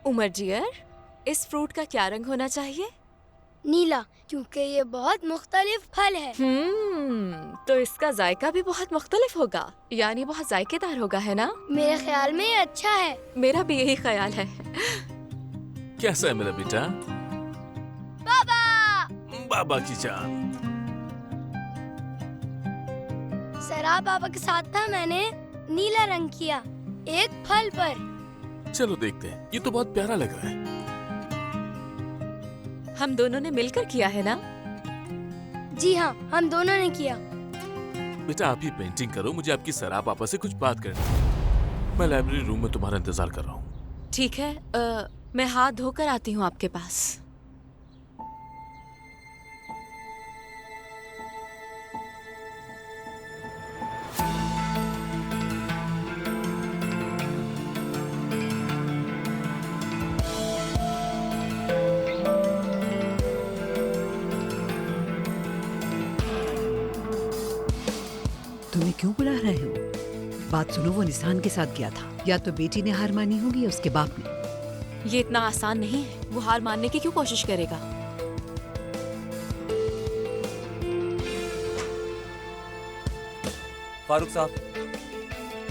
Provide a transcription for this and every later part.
उमर जियर, इस फ्रूट का क्या रंग होना चाहिए? नीला, क्योंकि ये बहुत मुख्तलिफ फल है। तो इसका जायका भी बहुत मुख्तलिफ होगा, यानी बहुत जायकेदार होगा, है ना? मेरे ख्याल में ये अच्छा है। मेरा भी यही ख्याल है। कैसा है मेरा बेटा? पापा! बाबा की जान। सरा पापा के साथ था, मैंने नीला रंग किया एक फल पर। चलो देखते हैं, ये तो बहुत प्यारा लग रहा है। हम दोनों ने मिलकर किया है ना? जी हाँ, हम दोनों ने किया। बेटा आप ही पेंटिंग करो, मुझे आपकी सरा पापा से कुछ बात करनी है। मैं लाइब्रेरी रूम में तुम्हारा इंतजार कर रहा हूँ। ठीक है, मैं हाथ धोकर आती हूँ आपके पास। तुम्हें क्यों बुला रहे हो? बात सुनो, वो निशान के साथ गया था। या तो बेटी ने हार मानी होगी या उसके बाप ने। ये इतना आसान नहीं है, वो हार मानने की क्यों कोशिश करेगा? फारूक साहब,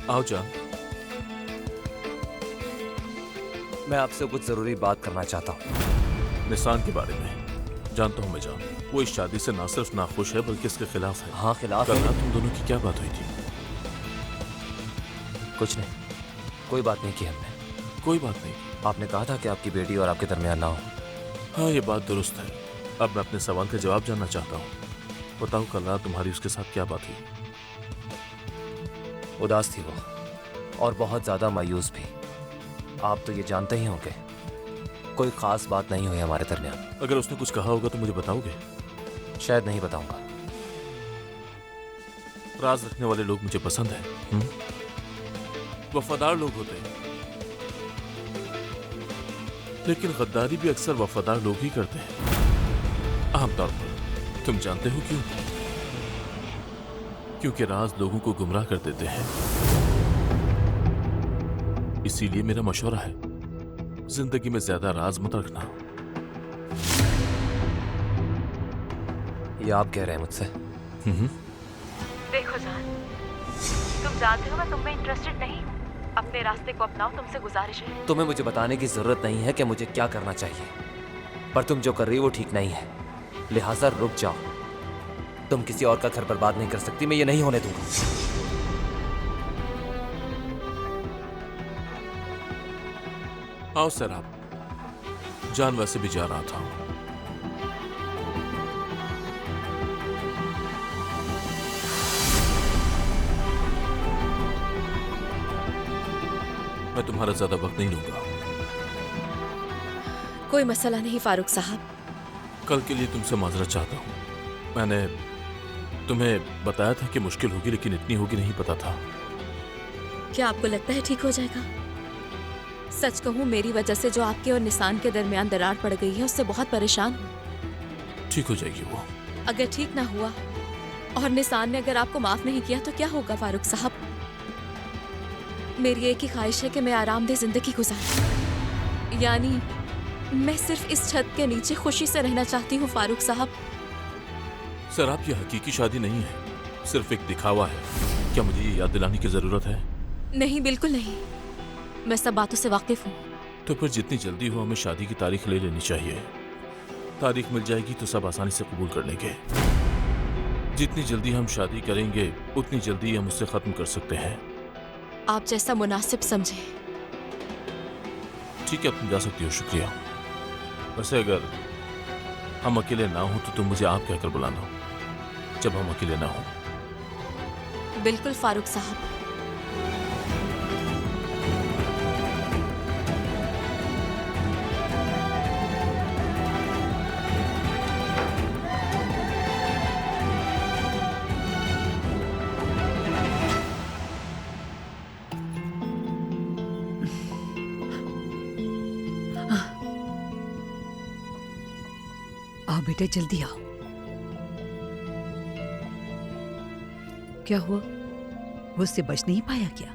आओ जान। मैं आपसे कुछ जरूरी बात करना चाहता हूँ। निशान के बारे में जानता हूँ मैं जान। वो इस शादी से ना सिर्फ नाखुश है बल्कि इसके खिलाफ है। हाँ, खिलाफ कल है। रात तुम दोनों की क्या बात हुई थी? कुछ नहीं, कोई बात नहीं की हमने। कोई बात नहीं। आपने कहा था कि आपकी बेटी और आपके दरमियान ना हो। हाँ ये बात दुरुस्त है। अब मैं अपने सवाल का जवाब जानना चाहता हूँ। बताओ कल रात तुम्हारी उसके साथ क्या बात हुई? उदास थी वो, और बहुत ज्यादा मायूस भी। आप तो ये जानते ही होंगे, कोई खास बात नहीं हुई हमारे दरमियान। अगर उसने कुछ कहा होगा तो मुझे बताओगे? शायद नहीं बताऊंगा। राज रखने वाले लोग मुझे पसंद है। वफादार लोग होते हैं, लेकिन गद्दारी भी अक्सर वफादार लोग ही करते हैं, आमतौर पर। तुम जानते हो क्यों? क्योंकि राज लोगों को गुमराह कर देते हैं। इसीलिए मेरा मशवरा है, जिंदगी में ज्यादा राज मत रखना। ये आप कह रहे हैं मुझसे? देखो जान, तुम जानते हो मैं तुम में इंटरेस्टेड नहीं। अपने रास्ते को अपनाओ, तुमसे गुजारिश है। तुम्हें मुझे बताने की जरूरत नहीं है कि मुझे क्या करना चाहिए, पर तुम जो कर रही हो वो ठीक नहीं है, लिहाजा रुक जाओ। तुम किसी और का घर बर्बाद नहीं कर सकती, मैं ये नहीं होने दूंगा। आओ सर, आप जान वैसे भी जा रहा था। मैं तुम्हारा ज्यादा वक्त नहीं लूंगा। कोई मसला नहीं फारूक साहब। कल के लिए तुमसे माजरत चाहता हूं। मैंने तुम्हें बताया था कि मुश्किल होगी, लेकिन इतनी होगी नहीं पता था। क्या आपको लगता है ठीक हो जाएगा? सच कहूँ, मेरी वजह से जो आपके और निशान के दरमियान दरार पड़ गई है, उससे बहुत परेशान हूँ। ठीक हो जाएगी वो। अगर ठीक ना हुआ और निशान ने अगर आपको माफ नहीं किया तो क्या होगा फारूक साहब? मेरी एक ही ख्वाहिश है कि मैं आरामदेह जिंदगी गुजारूं। यानी मैं सिर्फ इस छत के नीचे खुशी से रहना चाहती हूँ फारूक साहब। सर, आप ये हकीकी शादी नहीं है, सिर्फ एक दिखावा है। क्या मुझे ये याद दिलाने की जरूरत है? नहीं, बिल्कुल नहीं। मैं सब बातों से वाकिफ हूँ। तो फिर जितनी जल्दी हो हमें शादी की तारीख ले लेनी चाहिए। तारीख मिल जाएगी तो सब आसानी से कबूल कर लेंगे। जितनी जल्दी हम शादी करेंगे उतनी जल्दी हम उससे खत्म कर सकते हैं। आप जैसा मुनासिब समझे। ठीक है, तुम जा सकती हो। शुक्रिया। वैसे अगर हम अकेले ना हो तो तुम मुझे आप कहकर बुलाना जब हम अकेले ना हो। बिल्कुल फारूक साहब। आओ बेटे, जल्दी आओ। क्या हुआ? वो उससे बच नहीं पाया क्या?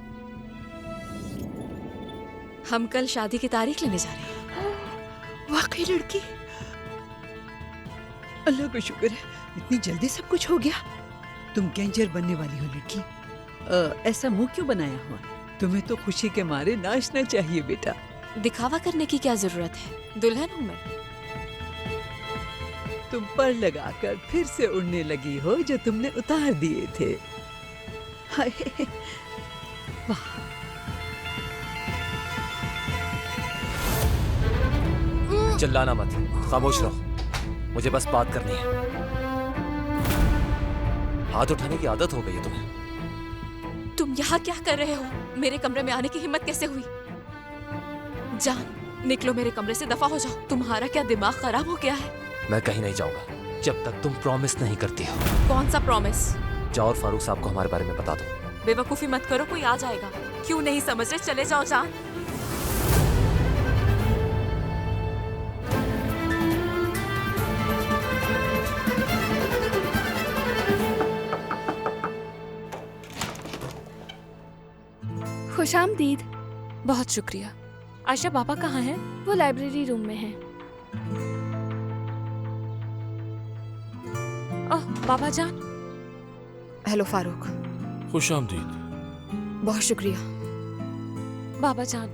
हम कल शादी की तारीख लेने जा रहे हैं। वाकई लड़की, अल्लाह का शुक्र है इतनी जल्दी सब कुछ हो गया। तुम गैंजर बनने वाली हो लड़की। ऐसा मुंह क्यों बनाया हुआ? तुम्हें तो खुशी के मारे नाचना चाहिए बेटा। दिखावा करने की क्या जरूरत है, दुल्हन हूँ मैं। तुम पर लगाकर फिर से उड़ने लगी हो जो तुमने उतार दिए थे। हाय, वाह। चिल्लाना मत, खामोश रहो। मुझे बस बात करनी है। हाथ उठाने की आदत हो गई है तुम्हें। तुम यहाँ क्या कर रहे हो? मेरे कमरे में आने की हिम्मत कैसे हुई? जान, निकलो मेरे कमरे से, दफा हो जाओ। तुम्हारा क्या दिमाग खराब हो गया है? मैं कहीं नहीं जाऊंगा जब तक तुम प्रॉमिस नहीं करती हो। कौन सा प्रॉमिस? जाओ और फारूक साहब को हमारे बारे में बता दो। बेवकूफी मत करो, कोई आ जाएगा। क्यों नहीं समझ रहे? चले जाओ जान। खुशामदीद। बहुत शुक्रिया। आयशा, पापा कहाँ हैं? वो लाइब्रेरी रूम में है। ओह, बाबा जान। हेलो फारूक। खुशामदीद। बहुत शुक्रिया। बाबा जान,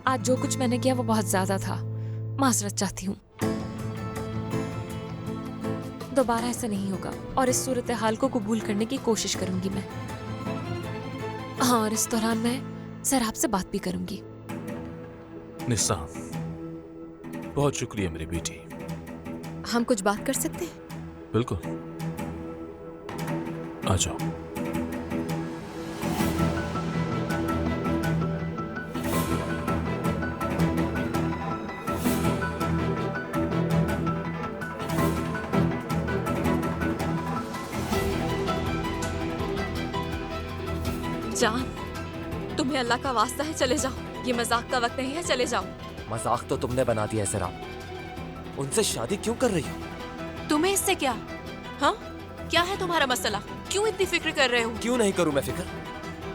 आज जो कुछ मैंने किया वो बहुत ज्यादा था। माजरत चाहती हूँ। दोबारा ऐसा नहीं होगा और इस सूरत हाल को कबूल करने की कोशिश करूंगी मैं। हाँ, और इस दौरान मैं सर आपसे बात भी करूंगी। निसान, बहुत शुक्रिया मेरी बेटी। हम कुछ बात कर सकते हैं? बिल्कुल, आ जाओ। जान, तुम्हें अल्लाह का वास्ता है, चले जाओ। ये मजाक का वक्त नहीं है, चले जाओ। मजाक तो तुमने बना दिया है सराब। उनसे शादी क्यों कर रही हो? तुम्हें इससे क्या? हाँ, क्या है तुम्हारा मसला? क्यों इतनी फिक्र कर रहे हो? क्यों नहीं करूं मैं फिक्र?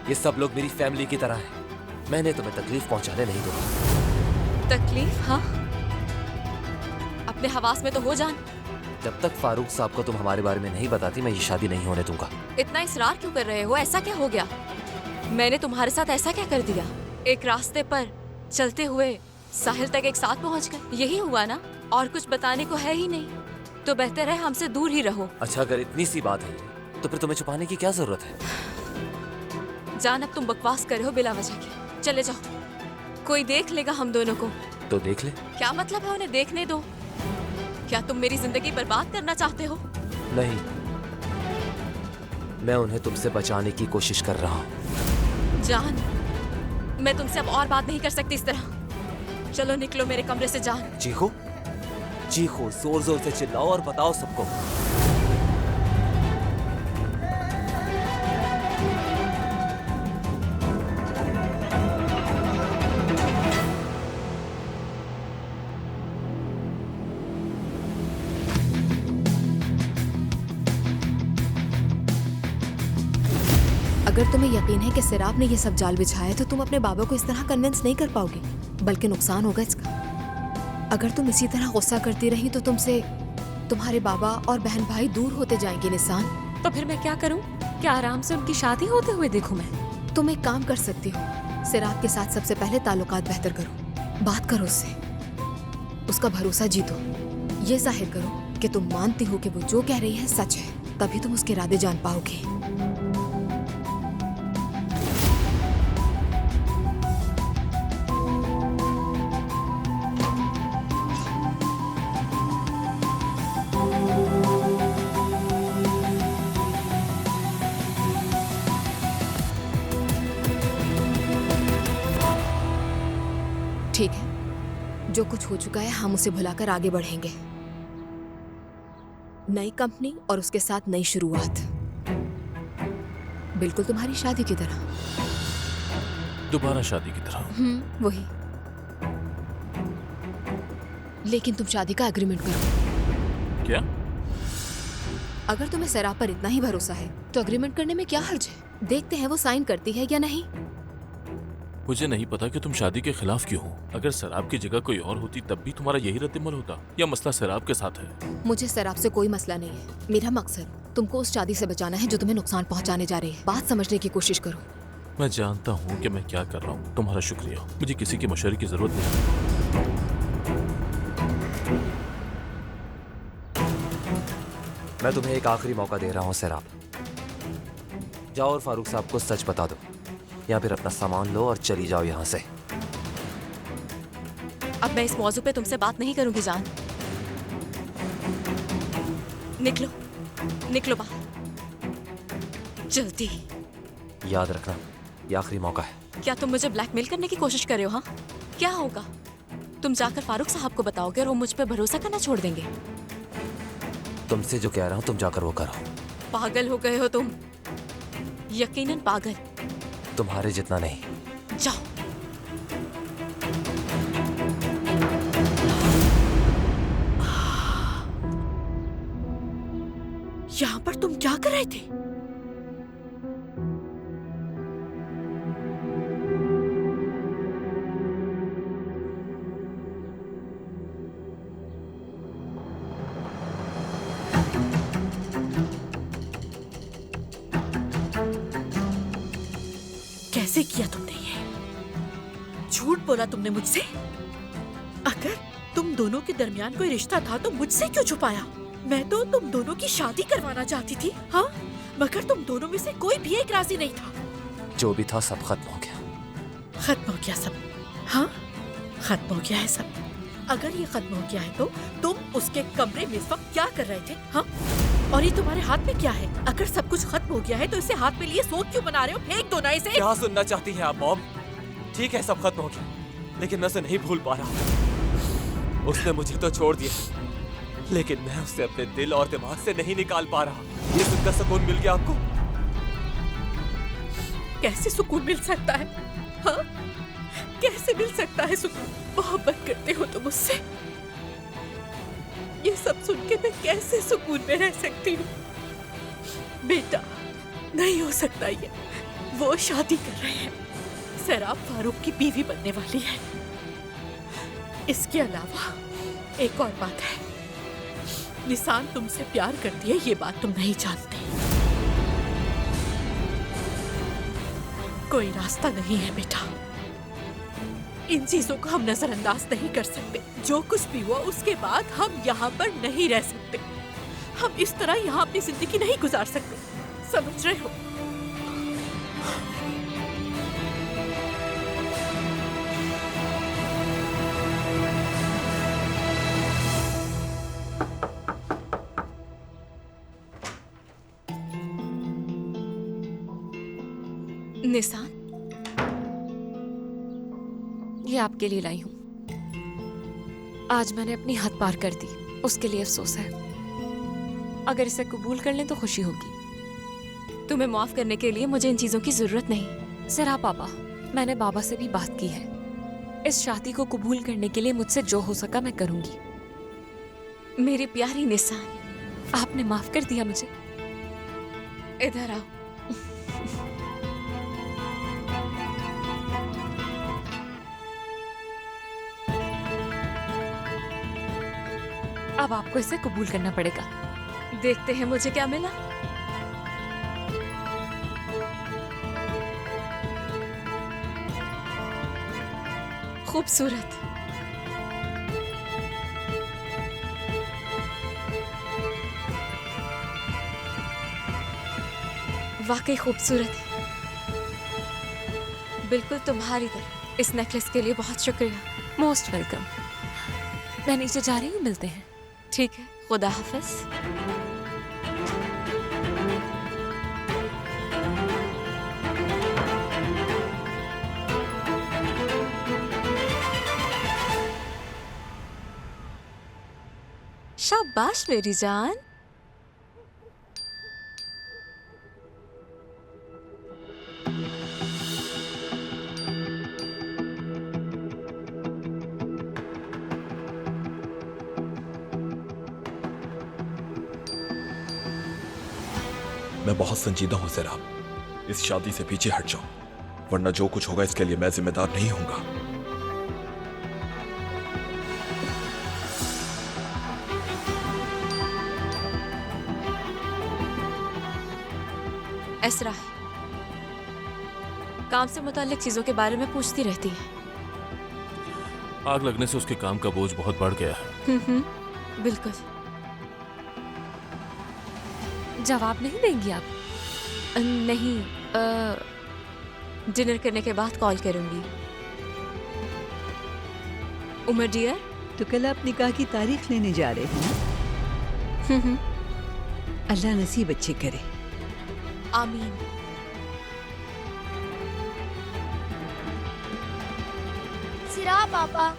ये सब लोग मेरी फैमिली की तरह हैं। मैंने तुम्हें तकलीफ पहुंचाने नहीं दूंगा। तकलीफ? हाँ, अपने हवास में तो हो जान। जब तक फारूक साहब को तुम हमारे बारे में नहीं बताती, मैं ये शादी नहीं होने दूंगा। इतना इसरार क्यों कर रहे हो? ऐसा क्या हो गया? मैंने तुम्हारे साथ ऐसा क्या कर दिया? एक रास्ते पर चलते हुए साहिल तक एक साथ पहुंच गए, यही हुआ ना? और कुछ बताने को है ही नहीं, तो बेहतर है हमसे दूर ही रहो। अच्छा, अगर इतनी सी बात है तो फिर तुम्हें छुपाने की क्या जरूरत है? जान, अब तुम बकवास कर रहे हो बिला वजह के। चले जाओ, कोई देख लेगा हम दोनों को। तो देख ले। क्या मतलब है उन्हें देखने दो? क्या तुम मेरी जिंदगी बर्बाद करना चाहते हो? नहीं, मैं उन्हें तुमसे बचाने की कोशिश कर रहा हूँ। जान, मैं तुमसे अब और बात नहीं कर सकती इस तरह। चलो निकलो मेरे कमरे से जान। चीखो, चीखो, जोर जोर से चिल्लाओ और बताओ सबको। अगर तुम्हें यकीन है कि सिराब ने ये सब जाल बिछाया है तो तुम अपने बाबा को इस तरह कन्विंस नहीं कर पाओगे, बल्कि नुकसान होगा इसका। अगर तुम इसी तरह गुस्सा करती रही तो तुमसे तुम्हारे बाबा और बहन भाई दूर होते जाएंगे निसान। तो फिर मैं क्या करूं? क्या आराम से उनकी शादी होते हुए देखूं मैं? तुम एक काम कर सकती हो, सिराब के साथ सबसे पहले ताल्लुकात बेहतर करो। बात करो उससे, उसका भरोसा जीतो। ये जाहिर करो कि तुम मानती हो कि वो जो कह रही है सच है, तभी तुम उसके इरादे जान पाओगे। ठीक है, जो कुछ हो चुका है हम उसे भुलाकर आगे बढ़ेंगे। नई कंपनी और उसके साथ नई शुरुआत, बिल्कुल तुम्हारी शादी की तरह। दोबारा शादी की तरह। वही। लेकिन तुम शादी का एग्रीमेंट करो। क्या? अगर तुम्हें सराब पर इतना ही भरोसा है तो एग्रीमेंट करने में क्या हर्ज है? देखते हैं वो साइन करती है या नहीं। मुझे नहीं पता कि तुम शादी के खिलाफ क्यों हो। अगर शराब की जगह कोई और होती तब भी तुम्हारा यही रद्दमल होता, या मसला शराब के साथ है? मुझे शराब से कोई मसला नहीं है। मेरा मकसद तुमको उस शादी से बचाना है जो तुम्हें नुकसान पहुंचाने जा रही है। बात समझने की कोशिश करो। मैं जानता हूँ कि मैं क्या कर रहा हूँ। तुम्हारा शुक्रिया, मुझे किसी के मशवरे की जरूरत नहीं। मैं तुम्हें एक आखिरी मौका दे रहा हूँ सैराब। जाओ और फारूक साहब को सच बता दो, या फिर अपना सामान लो और चली जाओ यहाँ से। अब मैं इस मौजू पे तुमसे बात नहीं करूंगी जान। निकलो, निकलो बाहर जल्दी। याद रखना, ये आखिरी मौका है। क्या तुम मुझे ब्लैकमेल करने की कोशिश कर रहे हो? हाँ, क्या होगा? तुम जाकर फारूक साहब को बताओगे और वो मुझ पे भरोसा करना छोड़ देंगे। तुमसे जो कह रहा हूँ तुम जाकर वो करो। पागल हो गए हो तुम, यकीनन पागल। तुम्हारे जितना नहीं। जाओ। यहाँ पर तुम क्या कर रहे थे? कैसे किया तुमने ये? झूठ बोला तुमने मुझसे। अगर तुम दोनों के दरमियान कोई रिश्ता था तो मुझसे क्यों छुपाया? मैं तो तुम दोनों की शादी करवाना चाहती थी, हाँ? मगर तुम दोनों में से कोई भी एक राजी नहीं था। जो भी था सब खत्म हो गया। खत्म हो गया सब? हाँ, खत्म हो गया है सब। अगर ये खत्म हो गया है तो तुम उसके कमरे में इस वक्त क्या कर रहे थे? हाँ, और ये तुम्हारे हाथ में क्या है? अगर सब कुछ खत्म हो गया है तो इसे हाथ में लिए सोच क्यों बना रहे हो? फेंक दो ना इसे। क्या सुनना चाहती हैं आप मॉम? ठीक है सब खत्म हो गया, लेकिन मैं उसे नहीं भूल पा रहा। उसने मुझे तो छोड़ दिया, लेकिन मैं उसे अपने दिल और दिमाग से नहीं निकाल पा रहा। ये सुनकर सुकून मिल गया आपको? कैसे सुकून मिल सकता है? हाँ, कैसे मिल सकता है सुकून? मोहब्बत करते हो तुम मुझसे? ये सब सुन के मैं कैसे सुकून में रह सकती हूँ? बेटा, नहीं हो सकता ये। वो शादी कर रहे हैं, सैराब फारूक की बीवी बनने वाली है। इसके अलावा एक और बात है, निसान तुमसे प्यार करती है, ये बात तुम नहीं जानते। कोई रास्ता नहीं है बेटा, इन चीजों को हम नजरअंदाज नहीं कर सकते। जो कुछ भी हुआ उसके बाद हम यहाँ पर नहीं रह सकते। हम इस तरह यहाँ अपनी जिंदगी नहीं गुजार सकते, समझ रहे हो? निसान, ये आपके लिए लाई हूँ। आज मैंने अपनी हद पार कर दी, उसके लिए अफसोस है। अगर इसे कबूल कर लें तो खुशी होगी। तुम्हें माफ करने के लिए मुझे इन चीजों की जरूरत नहीं। सरा पापा, मैंने बाबा से भी बात की है। इस शादी को कबूल करने के लिए मुझसे जो हो सका मैं करूंगी। मेरी प्यारी निसान, आपने माफ कर दिया मुझे। इधर आओ। अब आपको इसे कबूल करना पड़ेगा। देखते हैं मुझे क्या मिला। खूबसूरत, वाकई खूबसूरत है, बिल्कुल तुम्हारी तरह। इस नेकलेस के लिए बहुत शुक्रिया। Most welcome. मैं नीचे जा रही हूँ, मिलते हैं। ठीक है, खुदा हाफिज। शाबाश मेरी जान। मैं बहुत संजीदा हूं सैराब, इस शादी से पीछे हट जाओ। वरना जो कुछ होगा इसके लिए मैं जिम्मेदार नहीं हूंगा। इसरा है, काम से मुताल्लिक चीजों के बारे में पूछती रहती है। आग लगने से उसके काम का बोझ बहुत बढ़ गया है। बिल्कुल। जवाब नहीं देंगी आप? नहीं, डिनर करने के बाद कॉल करूंगी। उमर डियर, तो कल आप निकाह की तारीख लेने जा रहे हैं ना? अल्लाह नसीब अच्छे करे। आमीन। सिरा पापा,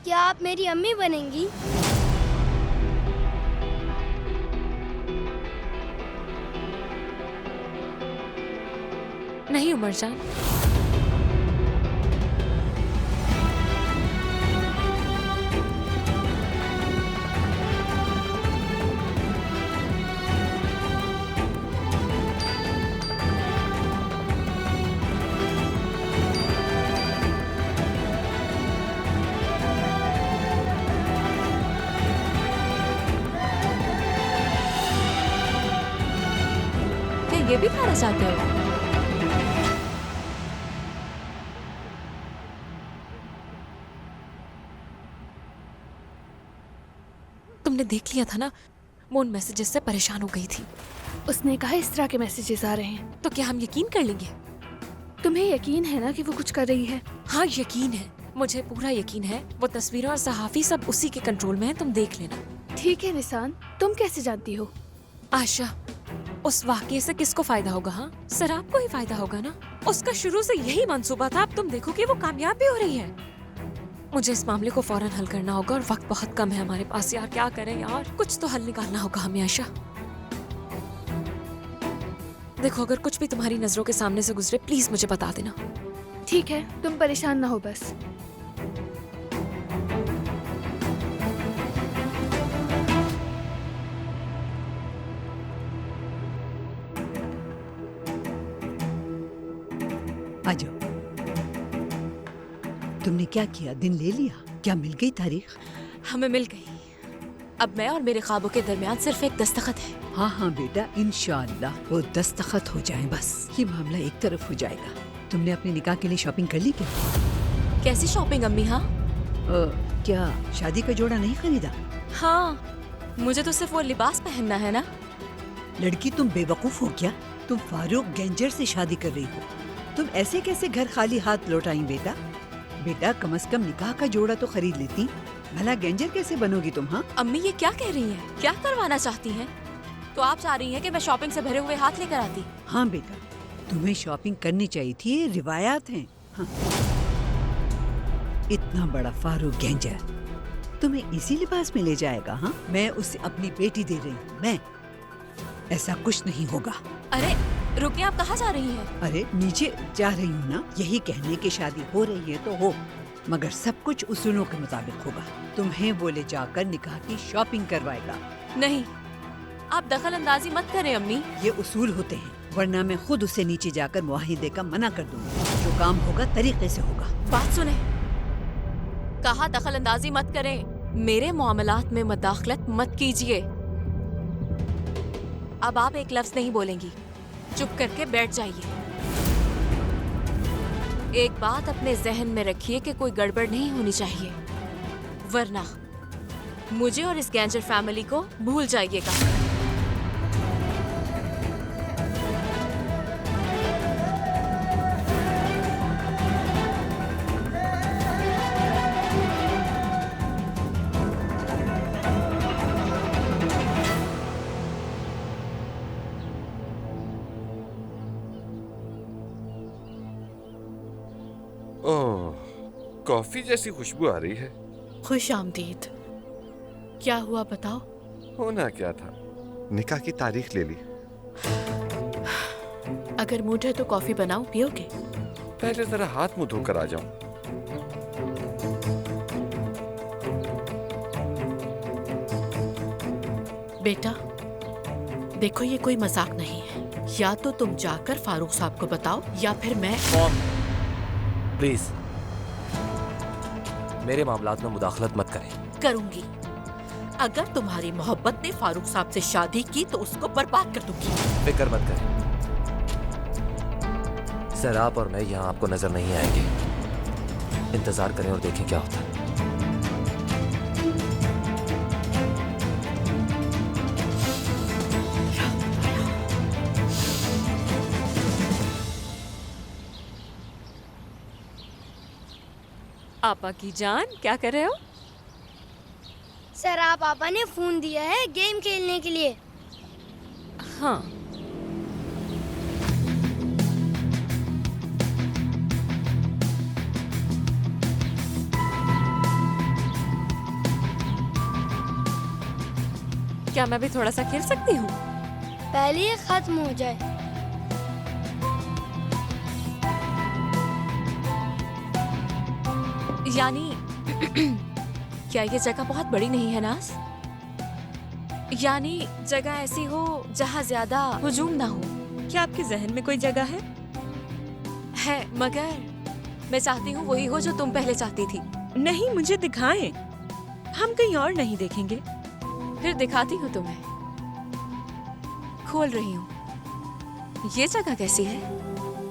क्या आप मेरी अम्मी बनेंगी? नहीं उमर जान। क्या ये भी खाना चाहते हो? तुमने देख लिया था ना, वो उन मैसेजेस से परेशान हो गई थी। उसने कहा इस तरह के मैसेजेस आ रहे हैं। तो क्या हम यकीन कर लेंगे? तुम्हें यकीन है ना कि वो कुछ कर रही है? हाँ यकीन है, मुझे पूरा यकीन है। वो तस्वीरें और सहाफी सब उसी के कंट्रोल में है, तुम देख लेना। ठीक है निसान, तुम कैसे जानती हो? आशा, उस वाकये से किसको फायदा होगा? हाँ, सराब को ही फायदा होगा ना। उसका शुरू से यही मंसूबा था। अब तुम देखो कि वो कामयाब भी हो रही है। मुझे इस मामले को फौरन हल करना होगा और वक्त बहुत कम है हमारे पास। यार क्या करें यार, कुछ तो हल निकालना होगा हमें। आशा देखो, अगर कुछ भी तुम्हारी नजरों के सामने से गुजरे प्लीज मुझे बता देना। ठीक है, तुम परेशान ना हो बस। आ जाओ। तुमने क्या किया? दिन ले लिया? क्या मिल गई तारीख? हमें मिल गई। अब मैं और मेरे ख्वाबों के दरमियान सिर्फ एक दस्तखत है। हाँ हाँ बेटा, इंशाअल्लाह वो दस्तखत हो जाए, बस ये मामला एक तरफ हो जाएगा। तुमने अपने निकाह के लिए शॉपिंग कर ली क्या? कैसी शॉपिंग अम्मी? हाँ क्या शादी का जोड़ा नहीं खरीदा? हाँ, मुझे तो सिर्फ वो लिबास पहनना है ना। लड़की तुम बेवकूफ हो क्या? तुम फारूक गैंजर से शादी कर रही हो। तुम ऐसे कैसे घर खाली हाथ लौट आई बेटा? बेटा कम से कम निकाह का जोड़ा तो खरीद लेती। भला गैंजर कैसे बनोगी तुम? हाँ अम्मी ये क्या कह रही हैं? क्या करवाना चाहती हैं? तो आप चाह रही हैं कि मैं शॉपिंग से भरे हुए हाथ लेकर आती? हाँ बेटा, तुम्हें शॉपिंग करनी चाहिए थी, ये रिवायात हैं। हाँ। इतना बड़ा फारूक गैंजर तुम्हें इसी लिबास में ले जाएगा? हाँ, मैं उसे अपनी बेटी दे रही हूँ। मैं ऐसा कुछ नहीं होगा। अरे रुकिए, आप कहाँ जा रही हैं? अरे नीचे जा रही हूँ ना, यही कहने की शादी हो रही है तो हो, मगर सब कुछ उसूलों के मुताबिक होगा। तुम्हें वो ले जाकर निकाह की शॉपिंग करवाएगा। नहीं, आप दखल अंदाजी मत करें अम्मी। ये उसूल होते हैं, वरना मैं खुद उसे नीचे जाकर मुआहिदे का मना कर दूंगी। जो काम होगा तरीके से होगा। बात सुने, कहा दखल अंदाजी मत करें। मेरे मामलात में मदाखलत मत कीजिए। अब आप एक लफ्ज नहीं बोलेंगी, चुप करके बैठ जाइए। एक बात अपने जहन में रखिए कि कोई गड़बड़ नहीं होनी चाहिए, वरना मुझे और इस गैंजर फैमिली को भूल जाइएगा। ओह, कॉफी जैसी खुशबू आ रही है। खुश आमदीद। क्या हुआ बताओ? होना क्या था, निकाह की तारीख ले ली। अगर मूड है तो कॉफी बनाऊं, पियोगे? पहले जरा हाथ मुंह धोकर आ जाऊं। बेटा देखो, ये कोई मजाक नहीं है। या तो तुम जाकर फारूक साहब को बताओ या फिर मैं। मॉम प्लीज मेरे मामलात में मुदाखलत मत करें। करूंगी। अगर तुम्हारी मोहब्बत ने फारूक साहब से शादी की तो उसको बर्बाद कर दूंगी। फिक्र मत करें, सराप और मैं यहाँ आपको नजर नहीं आएंगे। इंतजार करें और देखें क्या होता है। आपा की जान, क्या कर रहे हो? सर आप पापा ने फोन दिया है गेम खेलने के लिए। हाँ, क्या मैं भी थोड़ा सा खेल सकती हूँ? पहले ये खत्म हो जाए। यानी क्या ये जगह बहुत बड़ी नहीं है नाज? यानी जगह ऐसी हो जहाँ ज्यादा हुजूम ना हो। क्या आपके जहन में कोई जगह है? है, मगर मैं चाहती हूँ वही हो जो तुम पहले चाहती थी। नहीं, मुझे दिखाएं। हम कहीं और नहीं देखेंगे। फिर दिखाती हूँ तुम्हें। खोल रही हूँ। ये जगह कैसी है?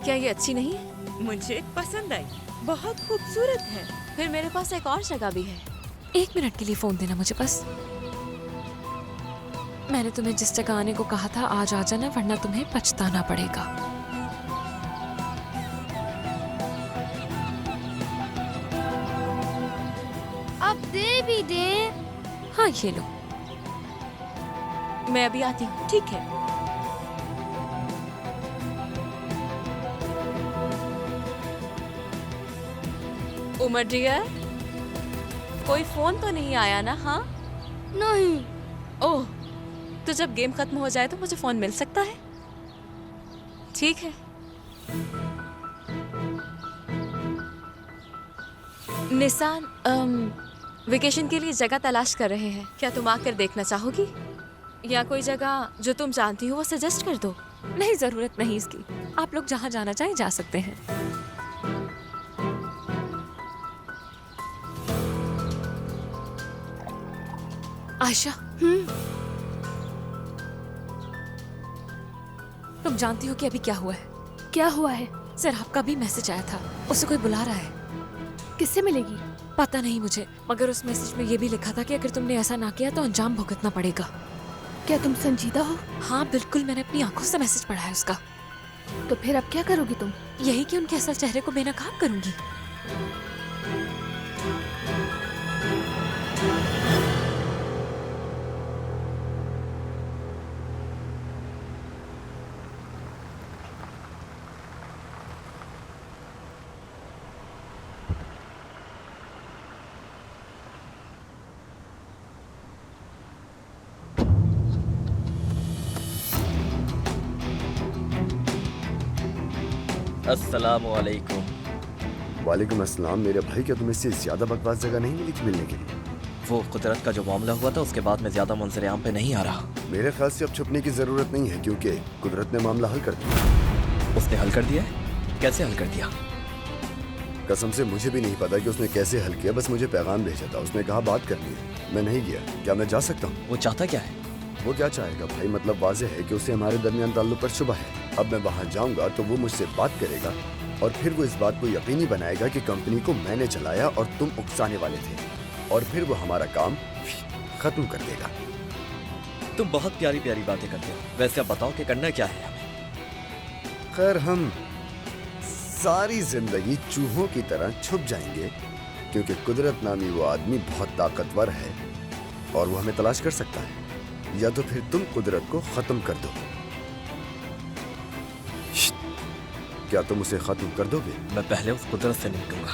क्या ये अच्छी नहीं है? मुझे पसंद आई, बहुत खूबसूरत है। फिर मेरे पास एक और जगह भी है। 1 मिनट के लिए फोन देना मुझे बस। मैंने तुम्हें जिस जगह आने को कहा था आज आ जाना, वरना तुम्हें पछताना पड़ेगा। अब दे भी दे। हाँ, ये लो। मैं अभी आती हूँ। ठीक है। उमर डियर, कोई फोन तो नहीं आया ना? हाँ नहीं। ओह, तो जब गेम खत्म हो जाए तो मुझे फोन मिल सकता है? ठीक है। निसान, वेकेशन के लिए जगह तलाश कर रहे हैं। क्या तुम आकर देखना चाहोगी? या कोई जगह जो तुम जानती हो वो सजेस्ट कर दो। नहीं, जरूरत नहीं इसकी। आप लोग जहाँ जाना चाहें जा सकते हैं। आयशा, तुम जानती हो कि अभी क्या हुआ है? क्या हुआ है? सर, आपका भी मैसेज आया था। उसे कोई बुला रहा है। किससे मिलेगी? पता नहीं मुझे, मगर उस मैसेज में ये भी लिखा था कि अगर तुमने ऐसा ना किया तो अंजाम भुगतना पड़ेगा। क्या तुम संजीदा हो? हाँ बिल्कुल, मैंने अपनी आंखों से मैसेज पढ़ा है उसका। तो फिर अब क्या करोगी तुम? यही कि उनके असल चेहरे को बेनकाब करूंगी। अस्सलामुअलैकुम। वालेकुम अस्सलाम। मेरे भाई, क्या तुम्हें इससे ज्यादा बकवास जगह नहीं मिली थी मिलने के लिए? वो कुदरत का जो मामला हुआ था उसके बाद मैं ज्यादा मंजर-ए-आम पे नहीं आ रहा। मेरे ख्याल से अब छुपने की जरूरत नहीं है, क्योंकि कुदरत ने मामला हल कर दिया। उसने हल कर दिया है? कैसे हल कर दिया? कसम से मुझे भी नहीं पता कि उसने कैसे हल किया। बस मुझे पैगाम भेजा था, उसने कहा बात करनी है। मैं नहीं गया। क्या मैं जा सकता हूँ? वो चाहता क्या है? वो क्या चाहेगा भाई? मतलब वाज़ेह है कि उसे हमारे दरमियान ताल्लुक पर शुबह है। अब मैं वहाँ जाऊँगा तो वो मुझसे बात करेगा और फिर वो इस बात को यकीनी बनाएगा कि कंपनी को मैंने चलाया और तुम उकसाने वाले थे, और फिर वो हमारा काम खत्म कर देगा। तुम बहुत प्यारी प्यारी बातें करते हो। वैसे अब बताओ कि करना क्या है हमें? खैर, हम सारी जिंदगी चूहों की तरह छुप जाएंगे, क्योंकि कुदरत नामी वो आदमी बहुत ताकतवर है और वो हमें तलाश कर सकता है। या तो फिर तुम कुदरत को खत्म कर दो। क्या तुम उसे खत्म कर दोगे? मैं पहले उस कुदरत से निपटूंगा।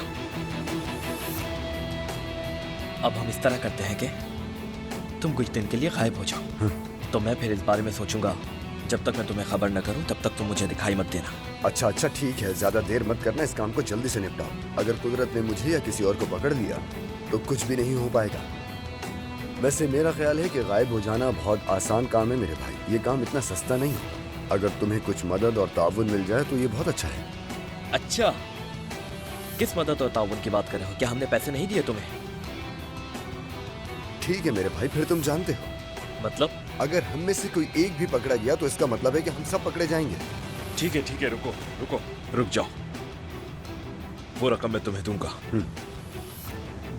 अब हम इस तरह करते हैं कि तुम कुछ दिन के लिए गायब हो जाओ। तो मैं फिर इस बारे में सोचूंगा। जब तक मैं तुम्हें खबर न करूं तब तक तुम मुझे दिखाई मत देना। अच्छा ठीक है, ज्यादा देर मत करना। इस काम को जल्दी से निपटाओ। अगर कुदरत ने मुझे या किसी और को पकड़ लिया तो कुछ भी नहीं हो पाएगा। वैसे मेरा ख्याल है कि गायब हो जाना बहुत आसान काम है मेरे भाई। ये काम इतना सस्ता नहीं है। अगर तुम्हें कुछ मदद और ताउन मिल जाए तो ये बहुत अच्छा है। अच्छा, किस मदद और ताउन की बात कर रहे हो? क्या हमने पैसे नहीं दिए तुम्हें? ठीक है मेरे भाई, फिर तुम जानते हो। मतलब? अगर हम में से कोई एक भी पकड़ा गया तो इसका मतलब है कि हम सब पकड़े जाएंगे। ठीक है, रुक जाओ। वो रकम मैं तुम्हें दूंगा।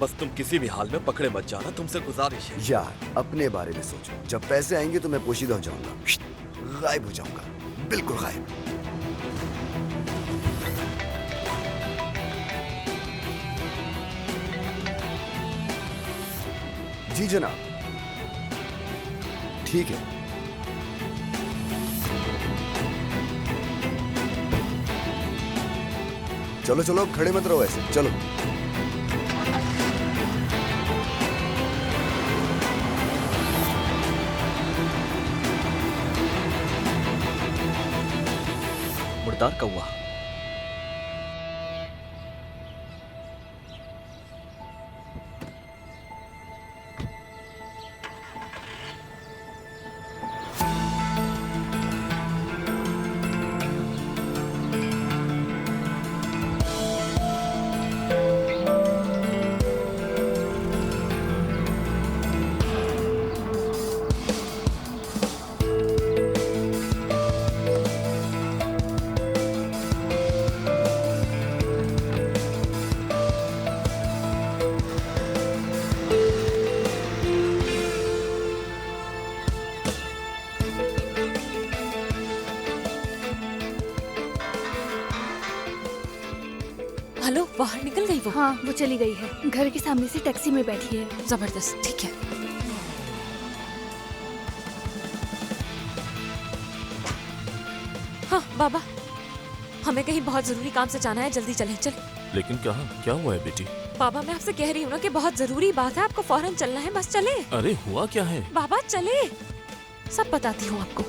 बस तुम किसी भी हाल में पकड़े मत जाना, तुमसे गुजारिश है। यार अपने बारे में सोचो, जब पैसे आएंगे तो मैं पोशीदा हो जाऊंगा, गायब हो जाऊंगा, बिल्कुल गायब। जी जनाब, ठीक है। चलो चलो, अब खड़े मत रहो ऐसे, चलो। मुर्दार कौवा। हेलो, बाहर निकल गई वो? हाँ, वो चली गई है। घर के सामने से टैक्सी में बैठी है। जबरदस्त, ठीक है। हाँ बाबा, हमें कहीं बहुत जरूरी काम से जाना है, जल्दी चलें। चल। लेकिन कहाँ? क्या हुआ है बेटी? बाबा मैं आपसे कह रही हूँ ना कि बहुत जरूरी बात है, आपको फौरन चलना है, बस चले। अरे हुआ क्या है? बाबा चले, सब बताती हूँ आपको।